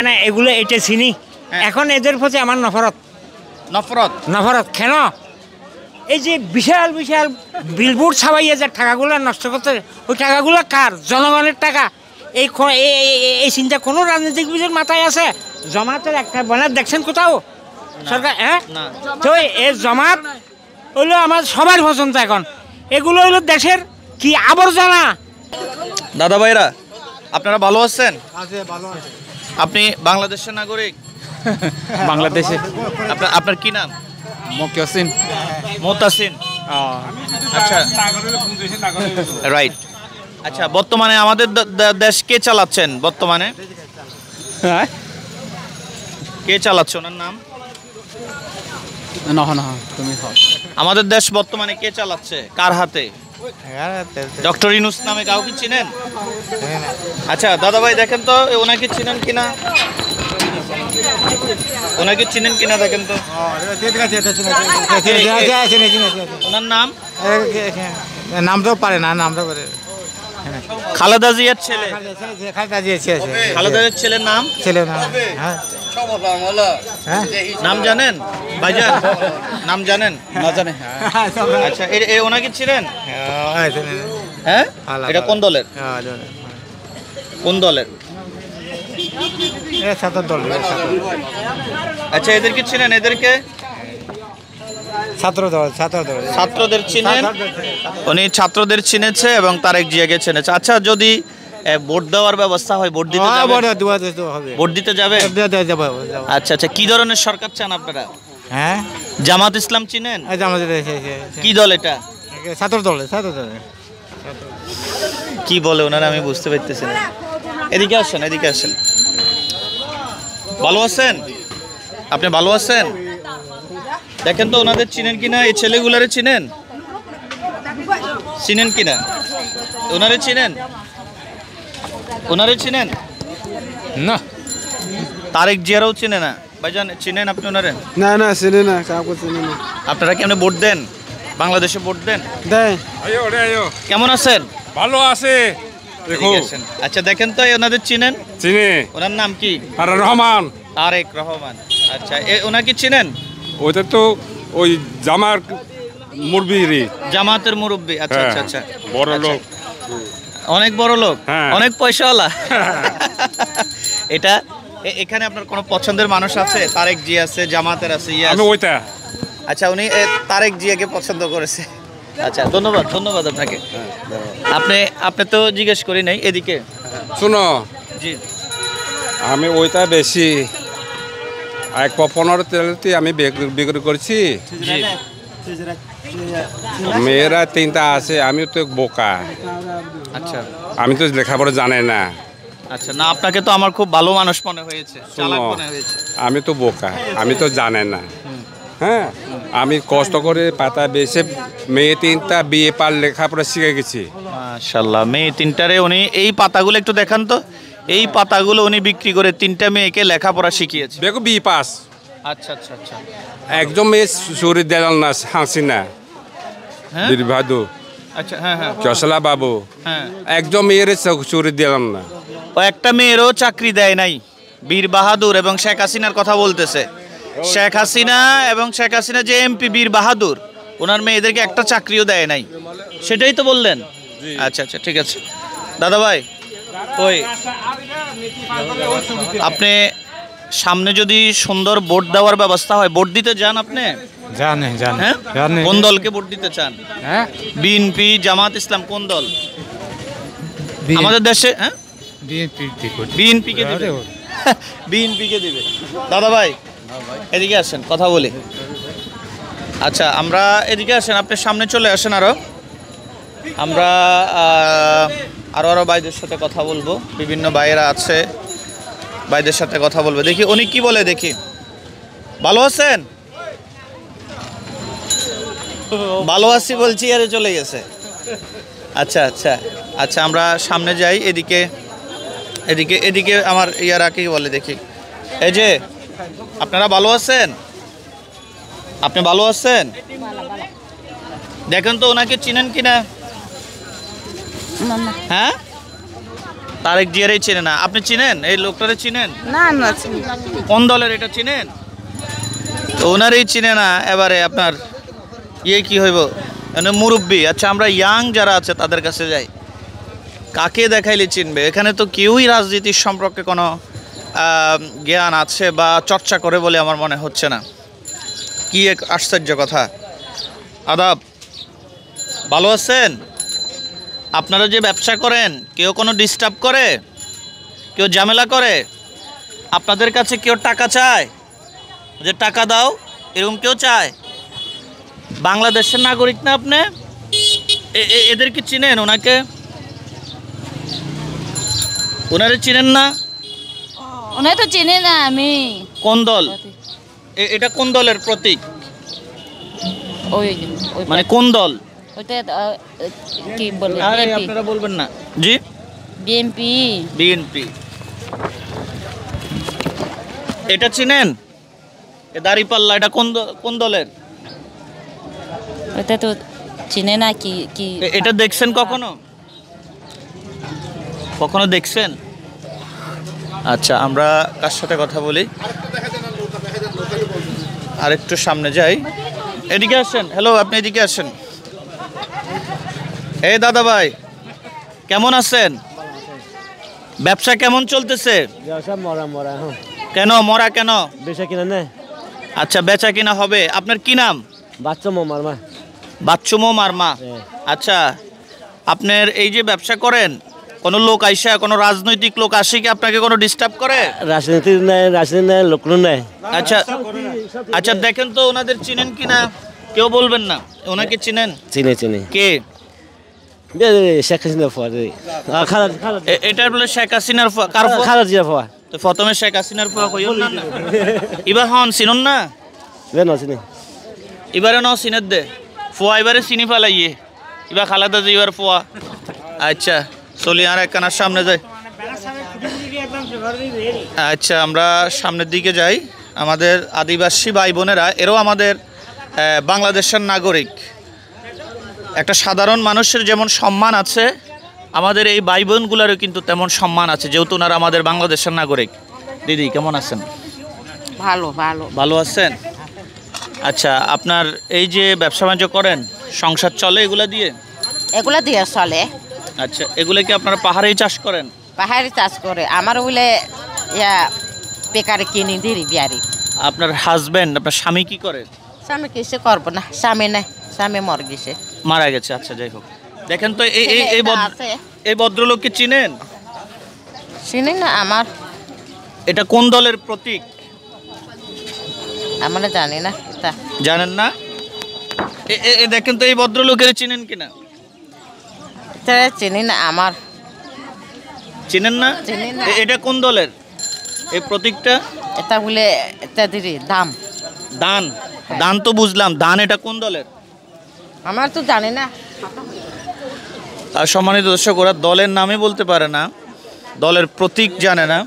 না এগুলো এটা চিনি এখন এদের প্রতি আমার নফরত নফরত নফরত কেন এই যে বিশাল বিশাল বিলবোর্ড ছাপাইয়া যে টাকাগুলো নষ্ট করতে ওই টাকাগুলো কার জনগণের টাকা এই এই চিন্তা কোনো রাজনীতিবিদের মাথায় আছে জমাতের একটা বনার দেখছেন কোথাও সরকার হ্যাঁ তো এই জমাত হইলো আমার সবার পছন্দ এখন এগুলো হইলো দেশের কি আবর্জনা দাদা ভাইরা আপনারা ভালো আছেন আপনি বাংলাদেশের নাগরিক বাংলাদেশে আপনার কি নাম মকিয়াসিন মোতাসিন আচ্ছা রাইট আচ্ছা বর্তমানে আমাদের দেশ কে চালাচ্ছেন বর্তমানে কে চালাচ্ছে ওনার নাম তুমি আমাদের দেশ বর্তমানে কে চালাচ্ছে কার হাতে ডক্টর ইউনূস নামে কাউকে চিনেন আচ্ছা দাদা ভাই দেখেন তো ওনাকে চিনেন কিনা দেখেন তো ওনার নাম নামটাও পারে না নামটা পারে খালেদা জিয়ার ছেলে খালেদা জিয়ার ছেলের নাম নাম জানেন ভাইজান নাম জানেন না জানে আচ্ছা ওনাকে ছিলেন হ্যাঁ এটা কোন দলের আচ্ছা এদেরকে ছিলেন এদেরকে ছাত্রদের চিনেন উনি ছাত্রদের চিনেছে এবং তারেক জিয়াকে চিনেছে আচ্ছা যদি ভোট দেওয়ার ব্যবস্থা হয় ভোট দিতে যাবে আচ্ছা আচ্ছা কি ধরনের সরকার চান আপনারা হ্যাঁ জামাত ইসলাম চিনেন কি দল এটা ছাত্র দল কি বলে ওনারা আমি বুঝতে পারতেছি না এদিকে আসেন ভালো আছেন আপনি ভালো আছেন দেখেন তো ওনাদের চিনেন কিনা এই ছেলেগুলারে চিনেন কিনা ওনারে চিনেন না তারেক জিয়ারাও চিনে না ভাইজান চিনেন আপনি ওনারে না চিনি না কাউকে চিনি না আপনারা কেমনে ভোট দেন বাংলাদেশে ভোট দেন কেমন আছেন ভালো আছে আচ্ছা দেখেন তো ওনাদের চিনেন ওনার নাম কি তারেক রহমান আচ্ছা ওনাকে চিনেন ওটা তো ওই জামাতের মুরব্বী আচ্ছা আচ্ছা আচ্ছা বড় লোক অনেক বড় লোক অনেক পয়সাওয়ালা এটা এখানে আপনার কোনো পছন্দের মানুষ আছে তারেক জিয়া আছে জামাতের আছে আচ্ছা উনি তারেক জিয়াকে পছন্দ করেছে আচ্ছা ধন্যবাদ আপনাকে আপনি তো জিজ্ঞেস করি নাই এদিকে শুনো জি আমি ওইটা বেশি 115 তেলটি আমি বিক্রি করছি মেয়েরা 3টা আছে আমি তো বোকা আচ্ছা আমি তো লেখাপড়া জানে না আচ্ছা না আপনাকে তো আমার খুব ভালো মানুষ মনে হয়েছে চালাক মনে হয়েছে আমি তো বোকা আমি তো জানে না হ্যাঁ আমি কষ্ট করে পাতা বেছে মেয়ে 3টা বিয়ে পার লেখাপড়া শিখে গেছি মাশাআল্লাহ মেয়ে 3টারে উনি এই পাতাগুলো একটু দেখান তো এই পাতাগুলো উনি বিক্রি করে 3টা মেয়েকে লেখাপড়া শিখিয়েছে দেখো বি পাস আচ্ছা আচ্ছা আচ্ছা একদম মেয়ে সুরি দিলাম না হাসিনা বীর বাহাদুর আচ্ছা হ্যাঁ চশলা বাবু হ্যাঁ একদম মেয়ের সুরি দিলাম না ও একটা মেয়েরও চাকরি দেয় নাই বীর বাহাদুর এবং শেখ হাসিনার কথা বলতেছে শেখ হাসিনা এবং শেখ হাসিনা যে এমপি বীর বাহাদুর ওনার মেয়েদেরকে একটা চাকরিও দেয় নাই সেটাই তো বললেন আচ্ছা আচ্ছা ঠিক আছে দাদা ভাই ওই আপনি সামনে যদি সুন্দর ভোট দেওয়ার ব্যবস্থা হয় ভোট দিতে যান আপনি কোন দলকে ভোট দিতে চান বিএনপি জামাত ইসলাম কোন দল আমাদের দেশে বিএনপিকে দিবে দাদা ভাই এদিকে আসেন কথা বলি আচ্ছা আমরা এদিকে আসেন আপনি সামনে চলে আসেন আমরা আরো ভাইদের সাথে কথা বলবো বিভিন্ন ভাইয়েরা আছে ভাইদের সাথে কথা বলবো দেখি উনি কি বলে দেখি ভালো আছেন ভালো আছি বলছি আরে চলে গেছে আচ্ছা আচ্ছা আচ্ছা আমরা সামনে যাই এদিকে এদিকে এদিকে আমার ইয়ারা কি বলে দেখি এই যে আপনারা ভালো আছেন আপনি ভালো আছেন দেখেন তো ওনাকে চিনেন কিনা হ্যাঁ তারেক জিয়ারই চেনে না। আপনি চিনেন এই লোকটারে? চিনেন? না না কোন দলের এটা চিনেন? তো ওনারই চিনে না। এবারে আপনার কি হইব, মানে মুরব্বী। আচ্ছা, আমরা ইয়াং যারা আছে তাদের কাছে যাই, কাকে দেখাইলে চিনবে? এখানে তো কেউই রাজনীতির সম্পর্কে কোনো জ্ঞান আছে বা চর্চা করে বলে আমার মনে হচ্ছে না। কি এক আশ্চর্য কথা। আদাব, ভালো আছেন? আপনারা যে ব্যবসা করেন, কেউ কোনো ডিস্টার্ব করে, কেউ ঝামেলা করে? আপনাদের কাছে কেউ টাকা চায়, যে টাকা দাও, এরকম কেউ চায়? বাংলাদেশের নাগরিক না আপনি? এদেরকে চিনেন? ওনাকে ওনারে চিনেন না? ওনার তো চেনে না আমি। কোন দল এটা? কোন দলের প্রতীক? ওই ওই মানে কোন দল? ওইটা কি বলে আরে আপনারা বলবেন না। জি, বিএনপি। বিএনপি। এটা চিনেন? এ দাঁড়িপাল্লা, এটা কোন দলের? ওইটা তো চিনে না। কি কি এটা দেখছেন কখনো? কখনো দেখছেন? আচ্ছা, আমরা কার সাথে কথা বলি, আরেকটু সামনে যাই। এদিকে আসেন। হ্যালো, আপনি এদিকে আসেন। এই দাদা ভাই, কেমন আছেন? ব্যবসা কেমন চলতেছে? কেন মরা? কেন? বেচা কিনা নেই। আচ্ছা, বেচা কিনা হবে। আপনার কি নাম? বাচ্চা মার মা। বাচ্চুমো মারমা। আচ্ছা, আপনার এই যে ব্যবসা করেন, কোনো লোক আইসা, কোনো রাজনৈতিক লোক আসে কি আপনাকে কোনো ডিস্টার্ব করে? রাজনীতি নাই, লোক নাই। আচ্ছা আচ্ছা, দেখেন তো ওনাদের চিনেন কিনা, কেউ বলবেন না। ওনাকে চিনেন? চিনে কে? শেখ হাসিনা এটার বলে শেখ হাসিনার কার? খালা জিয়া ফোয়া। তো প্রথমে শেখ হাসিনার ফুয়া কইও না। এবার হন চিনুন না? চিনি। এবারে ন চিনের দে ফুয়া, এবারে চিনি ফেলাইয়ে। এবার খালাদা যে এবার ফুয়া। আচ্ছা, চলি আর একখানার সামনে যাই। আচ্ছা, আমরা সামনের দিকে যাই। আমাদের আদিবাসী ভাই বোনেরা, এরাও আমাদের বাংলাদেশের নাগরিক। একটা সাধারণ মানুষের যেমন সম্মান আছে, আমাদের এই ভাই বোনগুলোরও কিন্তু তেমন সম্মান আছে, যেহেতু ওনারা আমাদের বাংলাদেশের নাগরিক। দিদি কেমন আছেন? ভালো ভালো। ভালো আছেন? আচ্ছা, আপনার এই যে ব্যবসা বাণিজ্য করেন, সংসার চলে এগুলা দিয়ে? এগুলা দিয়ে চলে। আচ্ছা, এগুলো কি আপনারা পাহাড়েই চাষ করেন? পাহাড়ি চাষ করে। আমার বলে বেকারে কিনে দিই বিয়ারি। আপনার হাজবেন্ড, আপনার স্বামী কি করে? স্বামী কিছু করবো না, স্বামী নাই, স্বামী মর গেছে, মারা গেছে। আচ্ছা, যাই হোক। দেখেন তো এই ভদ্রলোককে চিনেন? চিনি না। আমার এটা কোন দলের প্রতীক? আমরা জানি না। জানেন না? দেখেন তো এই ভদ্রলোকের চিনেন কিনা? চিনি না। আমার চিনেন না? চিনি না। এটা কোন দলের এই প্রতীকটা? এটা বলে এটা দিদি দাম। দান? দান তো বুঝলাম, দান এটা কোন দলের? আমার তো জানি না। আর সম্মানিত দর্শক, ওরা দলের নামে বলতে পারে না, দলের প্রতীক জানে না।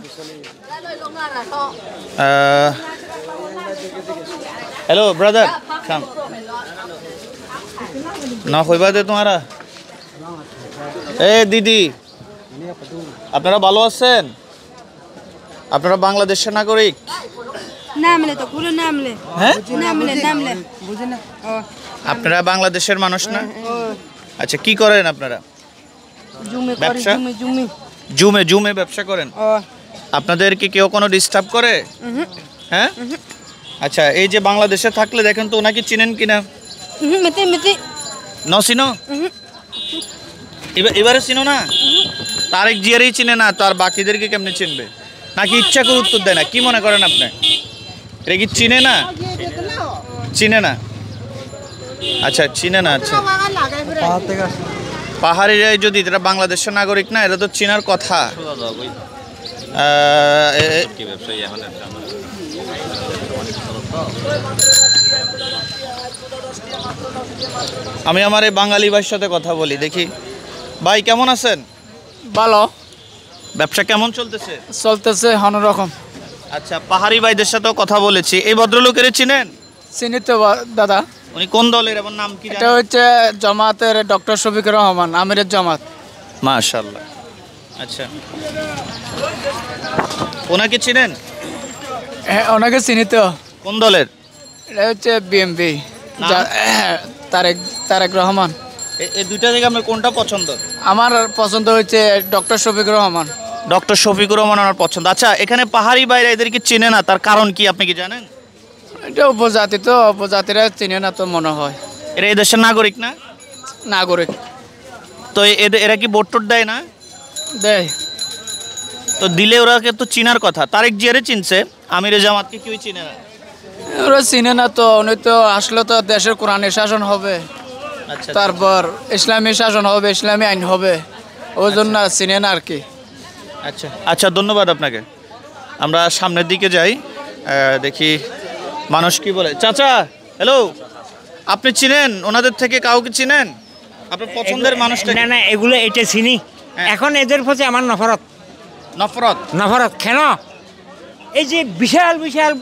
हेलो ब्रदर, कम ना कोई बात है तुम्हारा? দিদি, আপনারা ভালো আছেন? আপনারা বাংলাদেশের নাগরিক? নামলে তো পুরো নামলে। হ্যাঁ, নামলে বুঝে না। আপনারা বাংলাদেশের মানুষ না? আচ্ছা, কি করেন আপনারা? জুমে করি, ব্যবসা? জুমে জুমে ব্যবসা করেন? আপনাদের কি কেউ কোনো ডিস্টার্ব করে? হ্যাঁ। আচ্ছা, এই যে বাংলাদেশে থাকলে দেখেন তো ওনাকে চিনেন কিনা? মেতে চিনো? এবারে চিনো না? তারেক জিয়ারই চিনে না, তার বাকিদেরকে কেমনে চিনবে? নাকি ইচ্ছা করে উত্তর দেয় না? কি মনে করেন আপনি? এটা কি চিনে না? চিনে না? আচ্ছা, চিনে না। আচ্ছা, পাহাড়িরাই যদি এরা বাংলাদেশের নাগরিক না, এরা তো চিনার কথা। আমি আমার এই বাঙালি ভাইয়ের সাথে কথা বলি, দেখি। ভাই কেমন আছেন? ভালো। ব্যবসা কেমন চলতেছে? চলতেছে রকম। আচ্ছা, পাহাড়ি ভাইদের সাথেও কথা বলেছি। এই ভদ্রলোকের চিনেন? চিনি তো দাদা। উনি কোন দলের এবং নাম কি? এটা হচ্ছে জামাতের ডক্টর শফিকুর রহমান, আমিরের জামাত। মাশাআল্লাহ। আচ্ছা, ওনাকে চিনেন? হ্যাঁ ওনাকে চিনি তো। কোন দলের? এটা হচ্ছে বিএমপি, নাম? তারেক রহমান। এই দুইটা থেকে আপনার কোনটা পছন্দ? আমার পছন্দ হচ্ছে ডক্টর শফিকুর রহমান। ডক্টর শফিকুর রহমান আমার পছন্দ। আচ্ছা, এখানে পাহাড়ি বাইরে এদেরকে চেনে না, তার কারণ কি আপনি কি জানেন? এটা উপজাতি তো, উপজাতিরা চিনে না তো মনে হয়। এরা এই দেশের নাগরিক না? নাগরিক। তো এরা কি ভোট টোট দেয় না? দেয়। তো দিলে ওরাকে তো চিনার কথা। তারেক জিয়ারে চিনছে, আমিরে জামাতকে কেউই চিনে না। ওরা চিনে না তো, উনি তো আসলে তো দেশের কোরআনের শাসন হবে, আচ্ছা, তারপর ইসলামী শাসন হবে, ইসলামী আইন হবে, ওই জন্য চিনে না আর কি। আচ্ছা আচ্ছা, ধন্যবাদ আপনাকে। আমরা সামনের দিকে যাই, দেখি মানুষ কি বলে। চাচা, হ্যালো, আপনি চিনেন ওনাদের থেকে কাউকে চিনেন? আপনার পছন্দের মানুষটা? না না, এগুলো এটা চিনি। এখন এদের প্রতি আমার নফরত। নফরত? নফরত কেন? এই যে বিশাল বিশাল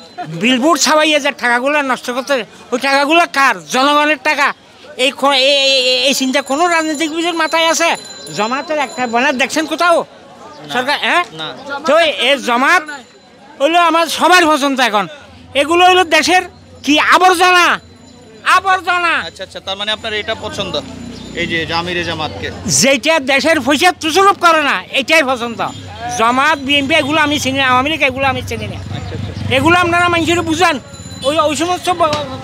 বিলবোর্ড ছাপাইয়ে যে টাকাগুলো নষ্ট করতে, ওই টাকাগুলো কার? জনগণের টাকা। এই চিন্তা কোনো রাজনৈতিক বিষয়ের মাথায় আছে? জমাতের একটা ব্যানার দেখছেন কোথাও সরকার? হ্যাঁ, তো এই জমাত হইলো আমার সবার পছন্দ। এখন এগুলো হইলো দেশের কি আবর্জনা, আবর্জনা। আচ্ছা আচ্ছা, তার মানে আপনার এটা পছন্দ, এই যে আমিরে জামাতকে? যেটা দেশের পয়সা তুসরুপ করে না, এটাই পছন্দ। জামাত বিএনপি এগুলো আমি চিনি না, আওয়ামী লীগ এগুলো আমি চিনি না। এগুলো আপনারা মানুষের বুঝান, ওই সমস্ত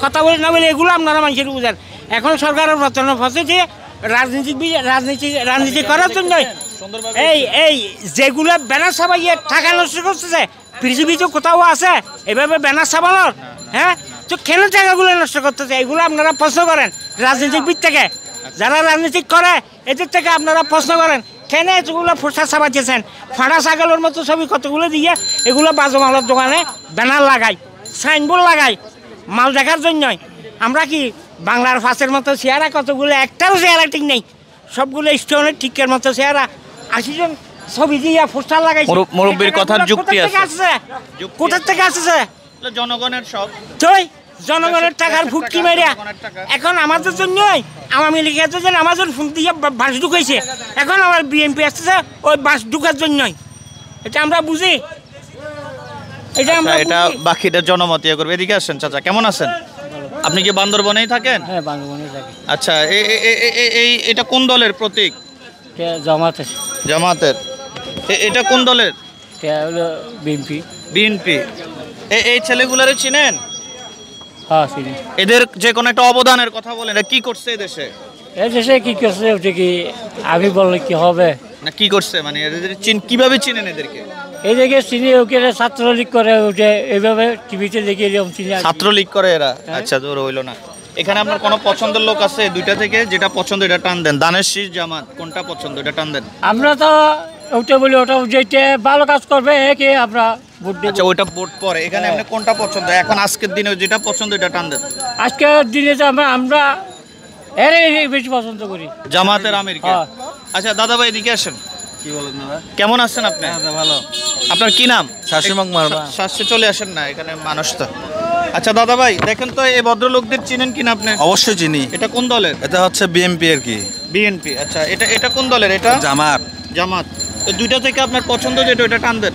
কথা বলে না বলে এগুলো আপনারা মানুষের বুঝান। এখন সরকারের প্রচলন হচ্ছে যে রাজনীতি করার জন্য এই যেগুলো ব্যানার ছাপাইয়ে টাকা নষ্ট করতেছে, পৃথিবীতে কোথাও আছে এভাবে ব্যানার ছাপানোর? হ্যাঁ, তো কেন টাকাগুলো নষ্ট করতেছে? এগুলো আপনারা প্রশ্ন করেন রাজনীতিবিদ থেকে, যারা রাজনীতি করে এদের থেকে আপনারা প্রশ্ন করেন কেন এগুলো পোস্টার ছাপাচ্ছেন? ফাঁড়া ছাগলের মতো ছবি কতগুলো দিয়ে এগুলো বাজমালের দোকানে ব্যানার লাগাই, সাইনবোর্ড লাগাই মাল দেখার জন্যই। আমরা কি বাংলার ফাঁসের মতো চেহারা কতগুলো, একটাও চেহারা ঠিক নেই, সবগুলো স্টোনের ঠিকের মতো চেহারা। 80 জন ছবি দিয়ে পোস্টার লাগাই। মুরব্বীর কথার যুক্তি আছে। কোথার থেকে আসছে? জনগণের সব তুই জনগণের টাকার ফুটকি মেরিয়া। এখন আমাদের জন্যই আওয়ামী লীগের জন্য আমাদের ফুট দিয়ে বাস ঢুকাইছে, এখন আমার বিএনপি আসতেছে ওই বাস ঢুকার জন্যই। এটা আমরা বুঝি, এটা আমরা এটা বাকিটা জনমত ইয়ে করবে। এদিকে আসেন চাচা, কেমন আছেন? আপনি কি বান্দরবনেই থাকেন? হ্যাঁ, বান্দরবনে থাকি। আচ্ছা, এটা কোন দলের প্রতীক? জামাতের। জামাতের। এটা কোন দলের? হলো বিএনপি। বিএনপি। এই ছেলেগুলারে চিনেন? হ্যাঁ, চিনি। এদের যে কোনো একটা অবদানের কথা বলেন, কি করছে এদেশে? এই দেশে কি করছে ওটা কি আমি বললে কি হবে? না, কি করছে মানে এদের কিভাবে চিনেন এদেরকে? এই দিকে চিনি, ওকে ছাত্রলীগ করে ওঠে, এইভাবে টিভিতে দেখে চিনি। ছাত্রলীগ করে এরা? আচ্ছা, দূর হইলো না। এখানে আপনার কোনো পছন্দের লোক আছে? দুইটা থেকে যেটা পছন্দ এটা টান দেন। দানের শীষ, জামাত, কোনটা পছন্দ এটা টান দেন। আমরা তো ওটা বলি, ওটা যেটা ভালো কাজ করবে একে আমরা ভোট দেব। আচ্ছা, ওইটা ভোট পরে। এখানে আপনি কোনটা পছন্দ? এখন আজকের দিনে যেটা পছন্দ এটা টান দেন। আজকের দিনে তো আমরা এর বেশি পছন্দ করি, জামাতের আমিরকে। আচ্ছা দাদা ভাই, এদিকে আসেন। কি বলেন দাদা? কেমন আছেন আপনি? ভালো। আপনার কি নাম? শাসিমাক মারবা। শাসে চলে আসেন না, এখানে মানুষ তো। আচ্ছা দাদা ভাই, দেখেন তো এই ভদ্রলোকদের চিনেন কিনা আপনি? অবশ্যই চিনি। এটা কোন দলের? এটা হচ্ছে বিএমপি আর কি। বিএনপি। আচ্ছা, এটা কোন দলের? এটা জামাত। জামাত। এই দুইটা থেকে আপনার পছন্দ যেটা ওটা টান দেন।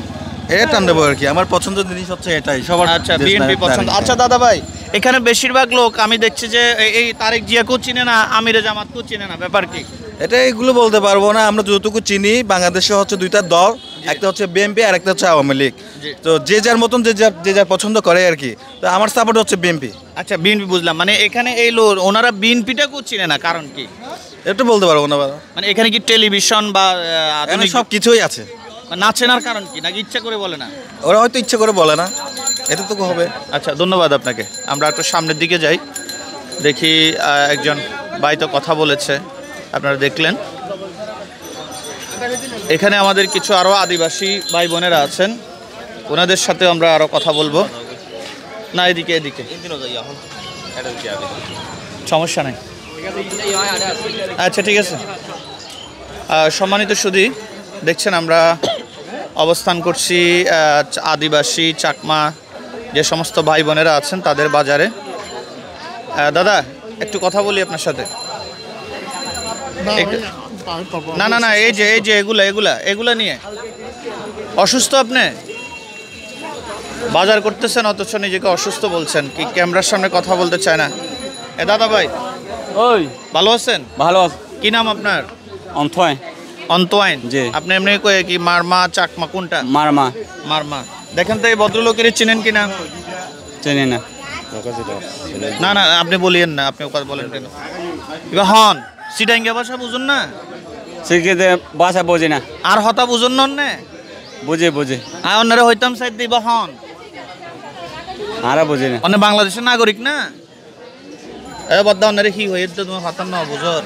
এটা টান দেবো আর কি, আমার পছন্দের জিনিস হচ্ছে এটাই সবার। আচ্ছা, বিএনপি পছন্দ। আচ্ছা দাদা ভাই, এখানে বেশিরভাগ লোক আমি দেখছি যে এই তারেক জিয়াকেও চিনে না, আমিরে জামাতকেও চিনে না, ব্যাপার কি? এটা এগুলো বলতে পারবো না। আমরা যতটুকু চিনি বাংলাদেশে হচ্ছে দুইটা দল, একটা হচ্ছে বিএনপি আর একটা হচ্ছে আওয়ামী লীগ। তো যে যার মতন যে যার পছন্দ করে আর কি। তো আমার সাপোর্ট হচ্ছে বিএনপি। আচ্ছা, বিএনপি বুঝলাম। মানে এখানে এই লোক ওনারা বিএনপিটাকেও চিনে না, কারণ কি? এটা বলতে পারবো না বাবা। মানে এখানে কি টেলিভিশন বা আধুনিক সব কিছুই আছে। না চেনার কারণ কি? নাকি ইচ্ছা করে বলে না? ওরা হয়তো ইচ্ছে করে বলে না, এটা তো হবে। আচ্ছা, ধন্যবাদ আপনাকে। আমরা একটু সামনের দিকে যাই, দেখি একজন ভাই তো কথা বলেছে, আপনারা দেখলেন। এখানে আমাদের কিছু আরও আদিবাসী ভাই বোনেরা আছেন, ওনাদের সাথে আমরা আরও কথা বলবো। না, এদিকে সমস্যা নেই। আচ্ছা, ঠিক আছে। সম্মানিত সুধী, দেখছেন আমরা অবস্থান করছি আদিবাসী চাকমা যে সমস্ত ভাই বোনেরা আছেন তাদের বাজারে। দাদা, একটু কথা বলি আপনার সাথে। না না না, এই যে এগুলা নিয়ে অসুস্থ আপনি বাজার করতেছেন অথচ নিজেকে অসুস্থ বলছেন, কি ক্যামেরার সামনে কথা বলতে চায় না? দাদা ভাই ওই ভালো আছেন? ভালো কি নাম আপনার? অন্থয় অন্তোয়াইন। জি। আপনি এমনি কয়ে কি মারমা চাকমা কোনটা? মারমা মারমা। দেখেন তো এই ভদ্রলোকের চিনেন কিনা? চেনে না না না আপনি বলিয়েন না, আপনি কথা বলেন কেন? এবার হন সিডাঙ্গা ভাষা বুঝুন না, শিখিতে ভাষা বোঝে না, আর হতা বুঝুন না, বুঝে বুঝে আর অন্যরা হইতাম সাইড দিব হন, আর বোঝে না। অন্য বাংলাদেশের নাগরিক না। এ বদ্দা অন্যরে কি হয়ে তো তোমার হতাম না বুঝর।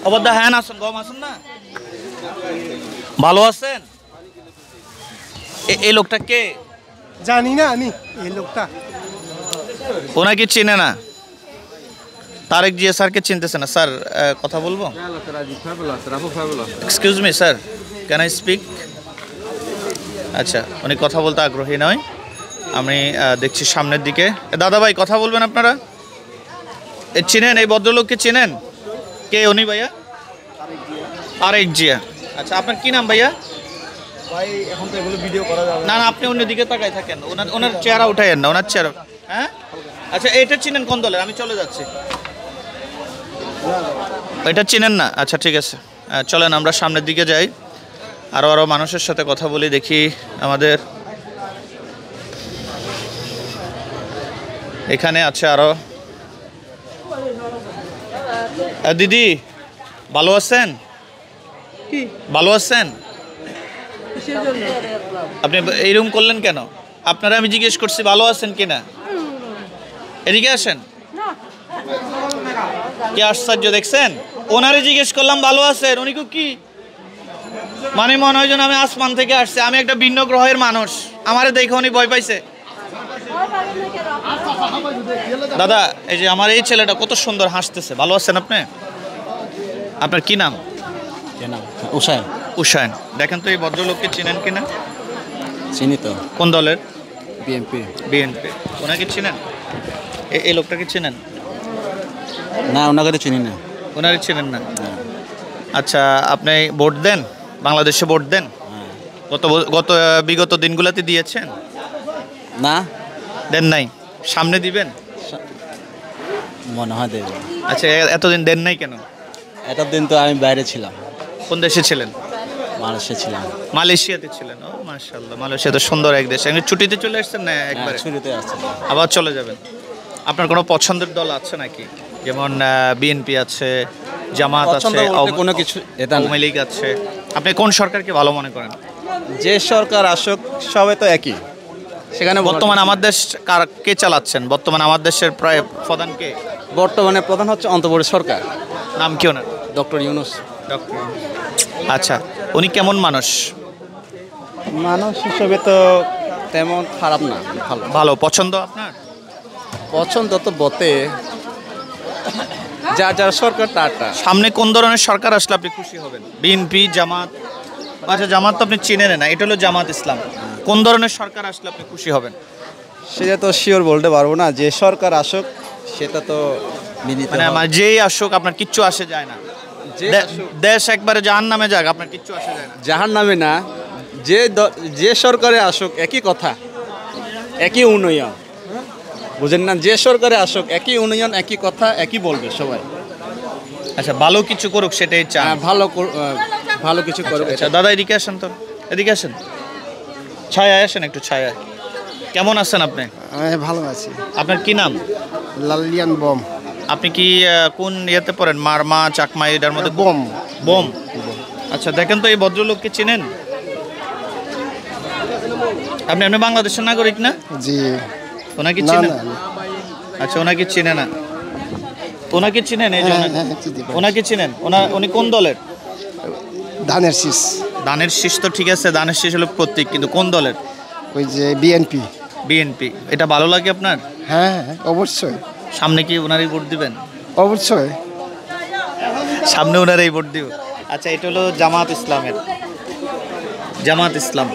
অবদ্দা হ্যাঁ আসুন, গম আসুন না, ভালো আছেন? এই লোকটা কে? জানি না আমি এই লোকটা। ওনাকে চিনে না? তারেক জিয়া স্যারকে চিনতেছে না? স্যার কথা বলবো? Excuse me sir, can I speak? আচ্ছা, উনি কথা বলতে আগ্রহী নয়, আমি দেখছি সামনের দিকে। দাদা ভাই কথা বলবেন আপনারা? চিনেন এই ভদ্রলোককে? চিনেন কে উনি ভাইয়া? তারেক জিয়া। আচ্ছা, আপনার কি নাম ভাইয়া? না না, আপনি অন্যদিকে তাকাই থাকেন, ওনার চেহারা উঠাইয়েন না, ওনার চেহারা। হ্যাঁ আচ্ছা, এটা চিনেন কোন দলের? আমি চলে যাচ্ছি। এটা চিনেন না? আচ্ছা ঠিক আছে, চলেন আমরা সামনের দিকে যাই, আরও মানুষের সাথে কথা বলি, দেখি আমাদের এখানে আছে আরও। দিদি ভালো আছেন? ভালো আছেন? আপনি এইরকম করলেন কেন? আপনারা আমি জিজ্ঞেস করছি ভালো আছেন কিনা। এদিকে আসেন। কি আশ্চর্য দেখছেন, ওনারে জিজ্ঞেস করলাম ভালো আছেন, উনি কি মানে মনে হয় যেন আমি আসমান থেকে আসছে, আমি একটা ভিন্ন গ্রহের মানুষ, আমারে দেখে উনি ভয় পাইছে। দাদা এই যে আমার এই ছেলেটা কত সুন্দর হাসতেছে, ভালো আছেন আপনি? আপনার কি নাম? উষায়। উষায়ন। দেখেন তো এই ভদ্রলোককে চিনেন কিনা? চিনি তো। কোন দলের? বিএনপি। বিএনপি। ওনাকে চিনেন? এই লোকটাকে চিনেন? না, ওনাকে তো চিনি না। ওনারে চিনেন না? আচ্ছা, আপনি ভোট দেন? বাংলাদেশে ভোট দেন? বিগত দিনগুলোতে দিয়েছেন? না, দেন নাই, সামনে দিবেন? মনে হয় দেব। আচ্ছা, এতদিন দেন নাই কেন? এতদিন তো আমি বাইরে ছিলাম। কোন দেশে ছিলেন? মালয়েশিয়া ছিলাম। মালয়েশিয়াতে ছিলেন? ও মাশাআল্লাহ, মালয়েশিয়া তো সুন্দর এক দেশ। আপনি ছুটিতে চলে আসছেন না একবারে? ছুটিতে আসছি। আবার চলে যাবেন? আপনার কোনো পছন্দের দল আছে নাকি? যেমন বিএনপি আছে, জামাত আছে, কোনো কিছু আওয়ামী লীগ আছে। আপনি কোন সরকারকে ভালো মনে করেন? যে সরকার আসুক সবাই তো একই। সেখানে বর্তমানে আমার দেশ কে চালাচ্ছেন? বর্তমানে আমার দেশের প্রায় প্রধান কে? বর্তমানে প্রধান হচ্ছে অন্তর্বর্তী সরকার। নাম কি ওনার? ডক্টর ইউনূস। ডক্টর। আচ্ছা, উনি কেমন মানুষ? মানুষ হিসেবে তো তেমন খারাপ না, ভালো। ভালো। পছন্দ আপনার? পছন্দ তো বটে, যার সরকার তারটা। সামনে কোন ধরনের সরকার আসলে আপনি খুশি হবেন? বিএনপি, জামাত? আচ্ছা, জামাত তো আপনি চিনেন না, এটা হলো জামাত ইসলাম। কোন ধরনের সরকার আসলে আপনি খুশি হবেন? সেটা তো শিওর বলতে পারবো না, যে সরকার আসুক সেটা তো মানে আমার যেই আসুক আপনার কিচ্ছু আসে যায় না? দেশ একবারে জাহান্নামে যাক আপনার কিচ্ছু আসে যায় না? জাহান্নামে না, যে সরকারে আসুক একই কথা, একই উন্নয়ন, বুঝেন না? যে সরকারে আসুক একই উন্নয়ন, একই কথা, একই বলবে সবাই। আচ্ছা, ভালো কিছু করুক সেটাই চান? ভালো কিছু করুক। আচ্ছা দাদা এদিকে আসেন তো, এদিকে আসেন, ছায়ায় আসেন একটু, ছায়ায়। কেমন আছেন আপনি? ভালো আছি। আপনার কি নাম? লালিয়ান বম। আপনি কি কোন ইয়েতে পড়েন? মারমা, চাকমা, এটার মধ্যে? বম। বম। আচ্ছা, দেখেন তো এই ভদ্রলোককে চিনেন? আপনি বাংলাদেশের নাগরিক না? জি। ওনাকে চিনেন? আচ্ছা, ওনাকে চিনে না? ওনাকে চিনেন? এই জন্য ওনাকে চিনেন? উনি কোন দলের? ধানের শীষ। ধানের শীষ তো ঠিক আছে, ধানের শীষ হলো প্রতীক, কিন্তু কোন দলের? ওই যে বিএনপি। বিএনপি। এটা ভালো লাগে আপনার? হ্যাঁ অবশ্যই। সামনে কি ওনারই ভোট দিবেন? অবশ্যই সামনে ওনারই ভোট দিব। আচ্ছা, এটা হলো জামাত ইসলামের, জামাত ইসলাম।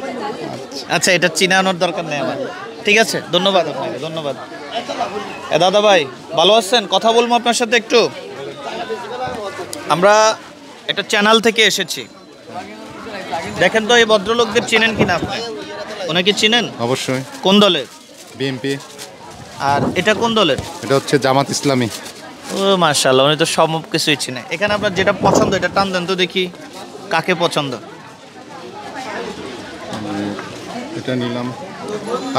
আচ্ছা, এটা চিনানোর দরকার নেই আমার। ঠিক আছে, ধন্যবাদ আপনাকে, ধন্যবাদ। দাদা ভাই ভালো আছেন? কথা বলবো আপনার সাথে একটু। আমরা একটা চ্যানেল থেকে এসেছি। দেখেন তো এই ভদ্রলোকদের চেনেন কিনা আপনি? ওনাকে চিনেন? অবশ্যই। কোন দলের? বিএনপি। আর এটা কোন দলের? এটা হচ্ছে জামাত ইসলামী। ও মাশাআল্লাহ, উনি তো সব কিছুই চিনে। এখানে আপনার যেটা পছন্দ এটা টান দেন তো দেখি, কাকে পছন্দ? এটা নিলাম।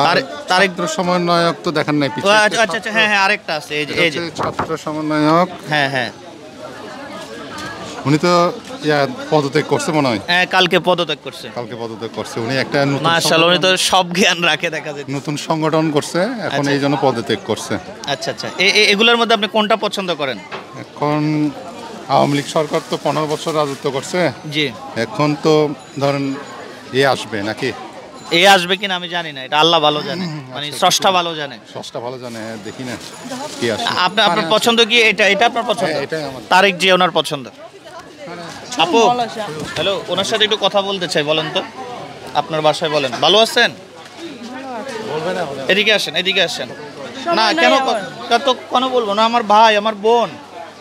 আর ছাত্র সমন্বয়ক তো দেখেন নাই পিছনে। আচ্ছা আচ্ছা, হ্যাঁ হ্যাঁ, আরেকটা আছে এই যে ছাত্র সমন্বয়ক। হ্যাঁ হ্যাঁ, উনি তো পদত্যাগ করছে মনে হয়। হ্যাঁ, কালকে পদত্যাগ করছে। উনি একটা নতুন মাশাআল্লাহ, উনি তো সব জ্ঞান রাখে দেখা যায়। নতুন সংগঠন করছে এখন, এই জন্য পদত্যাগ করছে। আচ্ছা আচ্ছা, এগুলোর মধ্যে আপনি কোনটা পছন্দ করেন? এখন আওয়ামী লীগ সরকার তো 15 বছর রাজত্ব করছে। জি। এখন তো ধরেন আসবে নাকি? আসবে কিনা আমি জানি না, এটা আল্লাহ ভালো জানে, মানে স্রষ্টা ভালো জানে। দেখি না কি আসে। আপনার পছন্দ কি? এটা আপনার পছন্দ? তারেক জিয়া ওনার পছন্দ। আপু হ্যালো, ওনার সাথে একটু কথা বলতে চাই, বলেন তো আপনার বাসায় বলেন। ভালো আছেন? এদিকে আসেন। না কেন কেন বলবো না? আমার ভাই, আমার বোন,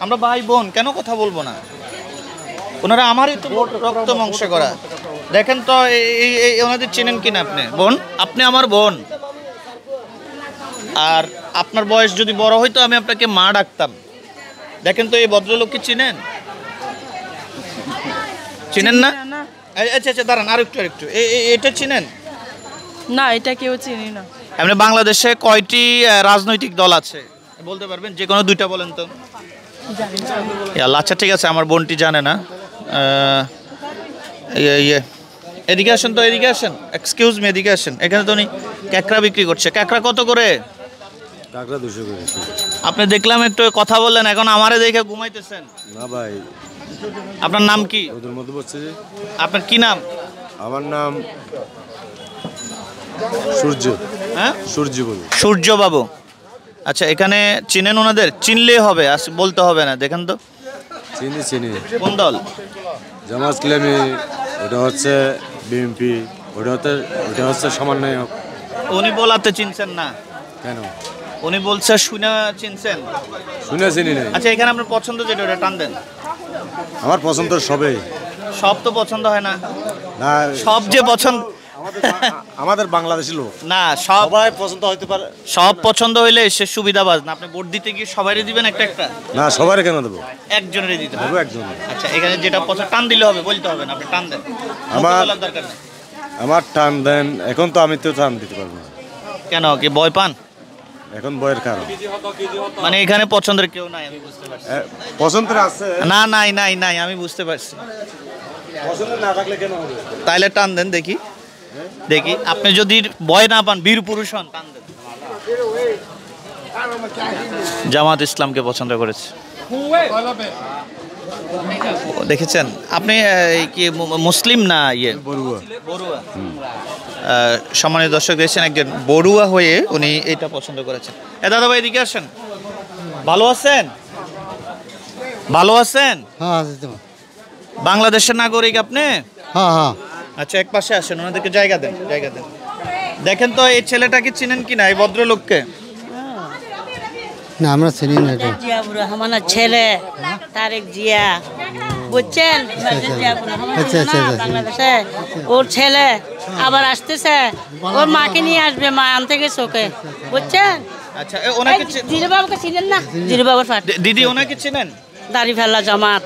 আমরা ভাই বোন, কেন কথা বলবো না? ওনারা আমারই তো রক্ত মাংস করা। দেখেন তো ওনাদের চেনেন কিনা আপনি? বোন, আপনি আমার বোন, আর আপনার বয়স যদি বড় হইতো আমি আপনাকে মা ডাকতাম। দেখেন তো এই ভদ্রলোককে চিনেন না? আচ্ছা আচ্ছা, দাঁড়ান আরেকটু এটা চিনেন না? এটা কেউ চিনি না। এমনি বাংলাদেশে কয়টি রাজনৈতিক দল আছে বলতে পারবেন? যে কোনো দুইটা বলেন তো। আচ্ছা ঠিক আছে, আমার বোনটি জানে না। এদিকে আসেন, এক্সকিউজ মি, এদিকে আসেন। এখানে তো উনি ক্যাকড়া বিক্রি করছে। ক্যাকড়া কত করে? কাকড়া 200 করে। আপনি দেখলাম একটু কথা বললেন, এখন আমারে দেখে ঘুমাইতেছেন। না ভাই। আপনার নাম কি? ওদের মধ্যে বলছে যে। আপনার কি নাম? আমার নাম সূর্য। হ্যাঁ, সূর্য বাবু। আচ্ছা, এখানে চিনেন ওনাদের? চিনলেই হবে, বলতে হবে না। দেখেন তো। চিনি। কোন দল? জামাত ইসলামী। ওটা হচ্ছে বিএনপি। ওটা হচ্ছে সমন্বয়ক। উনি বলাতে চিনছেন না কেন? উনি বলছে শুনে চিনছেন? চিনি না। আচ্ছা, এখানে আপনার পছন্দ যেটা ওটা টান দেন। আমার পছন্দ সব তো পছন্দ হয় না। না, সব যে পছন্দ আমাদের বাংলাদেশি লোক না, সবাই পছন্দ হইতে পারে। সব পছন্দ হইলে সে সুবিধাবাজ না। আপনি ভোট দিতে গিয়ে সবাইরে দিবেন একটা? না, সবাইরে কেন দেবো? একজনেরই দিতে হবে। একজন। আচ্ছা, এখানে যেটা পছন্দ টান দিলে হবে, বলতে হবে না। আপনি টান দেন। দরকার নেই। আমার টান দেন। এখন তো আমি তো টান দিতে পারবো না। কেন, কি ভয় পান? এখন বয়ের কারণ মানে এখানে পছন্দের কেউ নাই, আমি বুঝতে পারছি। পছন্দের আছে না, নাই, আমি বুঝতে পারছি। পছন্দ না থাকলে কেন হবে? তাইলে টান দেন দেখি। আপনি যদি ভয় না পান, বীর পুরুষ হন, টান দেন। জামাত ইসলামকে পছন্দ করেছে। দেখেছেন আপনি? কি মুসলিম না? বড়ুয়া। সম্মানিত দর্শক দেখছেন, একজন বড়ুয়া হয়ে উনি এটা পছন্দ করেছেন। দাদা ভাই এদিকে আসেন। ভালো আছেন? হ্যাঁ। বাংলাদেশের নাগরিক আপনি? হ্যাঁ। আচ্ছা, এক পাশে আসেন, ওনাদেরকে জায়গা দেন। দেখেন তো এই ছেলেটাকে চিনেন কিনা, এই ভদ্রলোককে? না, আমরা চিনি না। জিয়াউর রহমানের ছেলে তারেক জিয়া, বুঝছেন? বাংলাদেশে ওর ছেলে আবার আসতেছে, ওর মাকে নিয়ে আসবে, মা আনতে গেছে ওকে, বুঝছেন? আচ্ছা, ওনাকে জিরুবাবুকে চিনেন না? জিরুবাবুর দিদি ওনাকে চিনেন? দাড়ি ফেলা জামাত।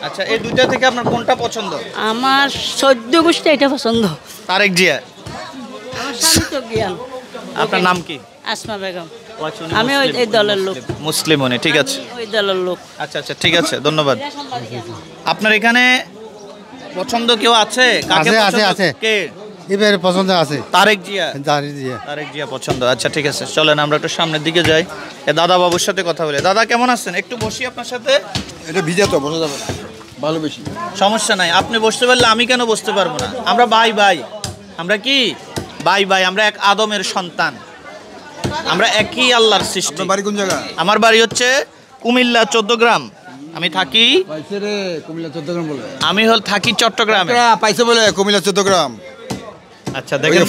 আচ্ছা, এই দুইটা থেকে আপনার কোনটা পছন্দ? আমার 14 গোষ্ঠী এটা পছন্দ। তারেক জিয়া। আমার স্বামী তো জ্ঞান। আপনার নাম কি? আসমা বেগম। আমি ওই দলের লোক। মুসলিম উনি, ঠিক আছে। ওই দলের লোক। আচ্ছা, ঠিক আছে, ধন্যবাদ। আপনার এখানে পছন্দ কেউ আছে? আছে। কে এবারে পছন্দ আছে? তারেক জিয়া পছন্দ। আচ্ছা ঠিক আছে, চলেন আমরা একটু সামনের দিকে যাই। দাদা বাবুর সাথে কথা বলে। দাদা কেমন আছেন? একটু বসি আপনার সাথে। এটা ভিজা তো বসা যাবে না, ভালো বেশি। সমস্যা নাই, আপনি বসতে পারলে আমি কেন বসতে পারবো না? আমরা ভাই। আমরা কি ভাই? আমরা এক আদমের সন্তান, আমরা একই আল্লাহর সৃষ্টি। বাড়ি কোন জায়গা? আমার বাড়ি হচ্ছে কুমিল্লা 14 গ্রাম। আমি থাকি কুমিল্লা 14 গ্রাম বলে। আমি থাকি চট্টগ্রামে। পাইছে বলে কুমিল্লা 14 গ্রাম। আচ্ছা দেখেন।